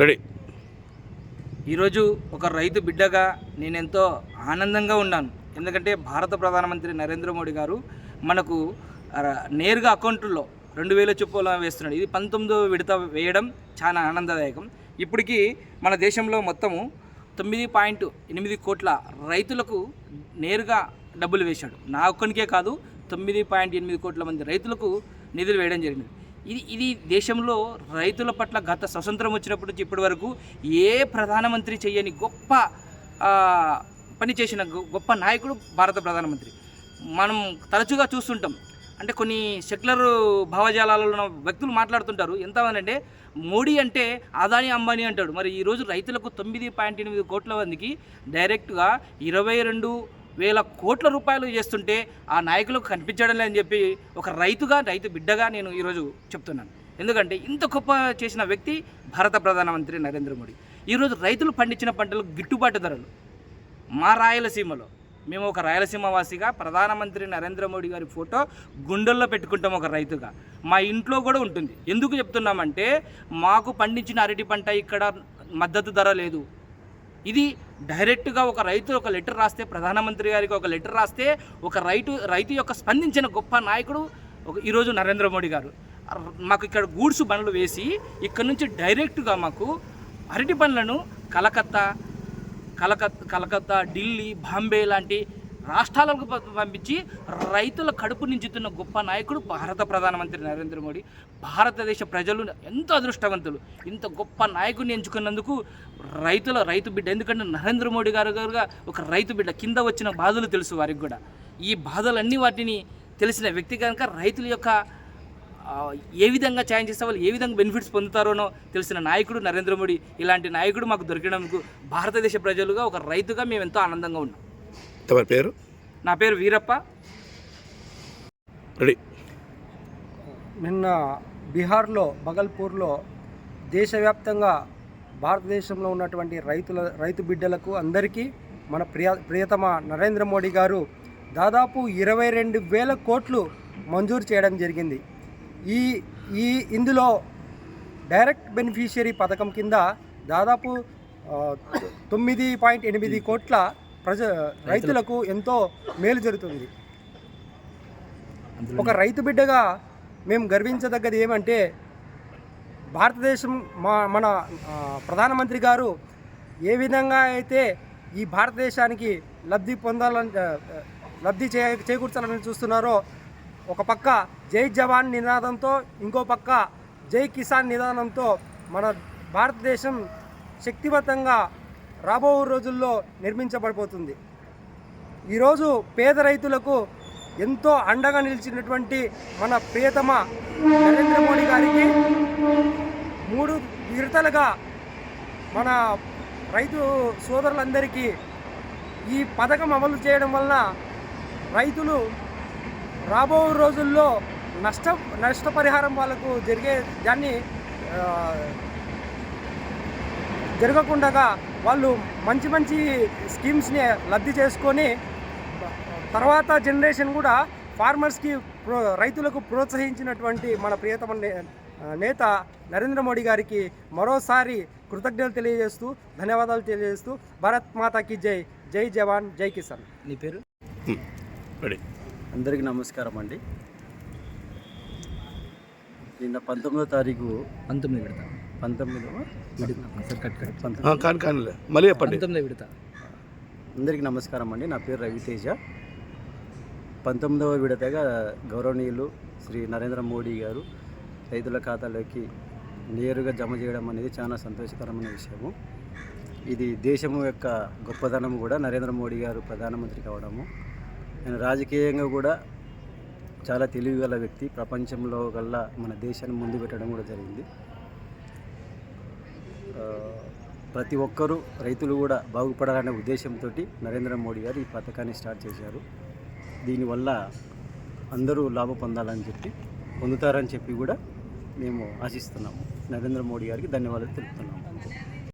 Ready. ఈరోజు ఒక రైతు బిడ్డగా నేనెంతో ఆనందంగా ఉన్నాను. ఎందుకంటే భారత ప్రధానమంత్రి నరేంద్ర మోడీ గారు మనకు నేరుగా అకౌంట్లో 2000 చొప్పున వేస్తున్నాడు. ఇది 19వ విడత వేయడం చాలా ఆనందదాయకం. ఇప్పటికీ మన దేశంలో మొత్తము 9.8 కోట్ల రైతులకు నేరుగా డబ్బులు వేశాడు. నా ఒక్కనికే కాదు, 9.8 కోట్ల మంది రైతులకు నిధులు వేయడం జరిగింది. ఇది దేశంలో రైతుల పట్ల గత స్వతంత్రం వచ్చినప్పటి నుంచి ఇప్పటి వరకు ఏ ప్రధానమంత్రి చేయని గొప్ప పని చేసిన గొప్ప నాయకుడు భారత ప్రధానమంత్రి. మనం తరచుగా చూస్తుంటాం, అంటే కొన్ని సెక్యులర్ భావజాలాలలో ఉన్న వ్యక్తులు మాట్లాడుతుంటారు. ఎంతమంది మోడీ అంటే అదాని అంబానీ అంటాడు. మరి ఈరోజు రైతులకు 9.8 కోట్ల మందికి డైరెక్ట్గా 22,000 కోట్ల రూపాయలు చేస్తుంటే ఆ నాయకులకు కనిపించడం లేదని చెప్పి ఒక రైతు బిడ్డగా నేను ఈరోజు చెప్తున్నాను. ఎందుకంటే ఇంత గొప్ప చేసిన వ్యక్తి భారత ప్రధానమంత్రి నరేంద్ర మోడీ. ఈరోజు రైతులు పండించిన పంటలకు గిట్టుబాటు ధరలు మా రాయలసీమలో, మేము ఒక రాయలసీమ వాసిగా ప్రధానమంత్రి నరేంద్ర మోడీ గారి ఫోటో గుండెల్లో పెట్టుకుంటాం ఒక రైతుగా. మా ఇంట్లో కూడా ఉంటుంది. ఎందుకు చెప్తున్నామంటే మాకు పండించిన అరటి పంట ఇక్కడ మద్దతు ధర లేదు. ఇది డైరెక్ట్గా ఒక రైతు ఒక లెటర్ రాస్తే, ప్రధానమంత్రి గారికి ఒక లెటర్ రాస్తే ఒక రైతు యొక్క స్పందించిన గొప్ప నాయకుడు ఈరోజు నరేంద్ర మోడీ గారు. మాకు ఇక్కడ గూడ్స్ బండ్లు వేసి ఇక్కడ నుంచి డైరెక్ట్గా మాకు అరటి పండ్లను కలకత్తా, ఢిల్లీ, బాంబే లాంటి రాష్ట్రాలకు పంపించి రైతుల కడుపు నించుతున్న గొప్ప నాయకుడు భారత ప్రధానమంత్రి నరేంద్ర మోడీ. భారతదేశ ప్రజలు ఎంతో అదృష్టవంతులు. ఇంత గొప్ప నాయకుడిని ఎంచుకున్నందుకు రైతు బిడ్డ. ఎందుకంటే నరేంద్ర మోడీ గారుగా ఒక రైతు బిడ్డ. కింద వచ్చిన బాధలు తెలుసు వారికి కూడా. ఈ బాధలన్నీ వాటిని తెలిసిన వ్యక్తి కనుక రైతుల యొక్క ఏ విధంగా ఛాయం చేస్తే వాళ్ళు ఏ విధంగా బెనిఫిట్స్ పొందుతారోనో తెలిసిన నాయకుడు నరేంద్ర మోడీ. ఇలాంటి నాయకుడు మాకు దొరికినందుకు భారతదేశ ప్రజలుగా ఒక రైతుగా మేము ఎంతో ఆనందంగా ఉన్నాం. ఎవరి పేరు? నా పేరు వీరప్ప. రెడీ. నిన్న బీహార్లో బగల్పూర్లో దేశవ్యాప్తంగా భారతదేశంలో ఉన్నటువంటి రైతు బిడ్డలకు అందరికీ మన ప్రియతమ నరేంద్ర మోడీ గారు దాదాపు 22,000 కోట్లు మంజూరు చేయడం జరిగింది. ఇందులో డైరెక్ట్ బెనిఫిషియరీ పథకం కింద దాదాపు 9.8 కోట్ల రైతులకు ఎంతో మేలు జరుగుతుంది. ఒక రైతు బిడ్డగా మేము గర్వించదగ్గది ఏమంటే భారతదేశం మన ప్రధానమంత్రి గారు ఏ విధంగా అయితే ఈ భారతదేశానికి లబ్ధి చేకూర్చాలని చూస్తున్నారో, ఒక పక్క జై జవాన్ నినాదంతో, ఇంకో పక్క జై కిసాన్ నినాదంతో మన భారతదేశం శక్తివంతంగా రాబో రోజుల్లో నిర్మించబడిపోతుంది. ఈరోజు పేద రైతులకు ఎంతో అండగా నిలిచినటువంటి మన ప్రియతమ నరేంద్ర మోడీ గారికి 3 విడతలుగా మన రైతు సోదరులందరికీ ఈ పథకం అమలు చేయడం వలన రైతులు రాబో రోజుల్లో నష్టపరిహారం వాళ్ళకు దాన్ని జరగకుండా వాళ్ళు మంచి స్కీమ్స్ని లబ్ధి చేసుకొని తర్వాత జనరేషన్ కూడా రైతులకు ప్రోత్సహించినటువంటి మన ప్రియతమ నేత నరేంద్ర మోడీ గారికి మరోసారి కృతజ్ఞతలు తెలియజేస్తూ, ధన్యవాదాలు తెలియజేస్తూ, భారత్ మాతాకి జై, జై జవాన్, జై కిసాన్. నీ పేరు? అందరికీ నమస్కారం అండి. నిన్న 19వ తారీఖు 19వ విడత అందరికీ నమస్కారం అండి. నా పేరు రవితేజ. 19వ విడతగా గౌరవనీయులు శ్రీ నరేంద్ర మోడీ గారు రైతుల ఖాతాలోకి నేరుగా జమ చేయడం అనేది చాలా సంతోషకరమైన విషయము. ఇది దేశం యొక్క గొప్పతనం కూడా. నరేంద్ర మోడీ గారు ప్రధానమంత్రి కావడము, ఆయన రాజకీయంగా కూడా చాలా తెలివిగల వ్యక్తి. ప్రపంచంలో కల్లా మన దేశాన్ని ముందు పెట్టడం కూడా జరిగింది. ప్రతి ఒక్కరూ రైతులు కూడా బాగుపడాలనే ఉద్దేశంతో నరేంద్ర మోడీ గారు ఈ పథకాన్ని స్టార్ట్ చేశారు. దీనివల్ల అందరూ లాభం పొందుతారని చెప్పి కూడా మేము ఆశిస్తున్నాము. నరేంద్ర మోడీ గారికి ధన్యవాదాలు తెలుపుతున్నాము.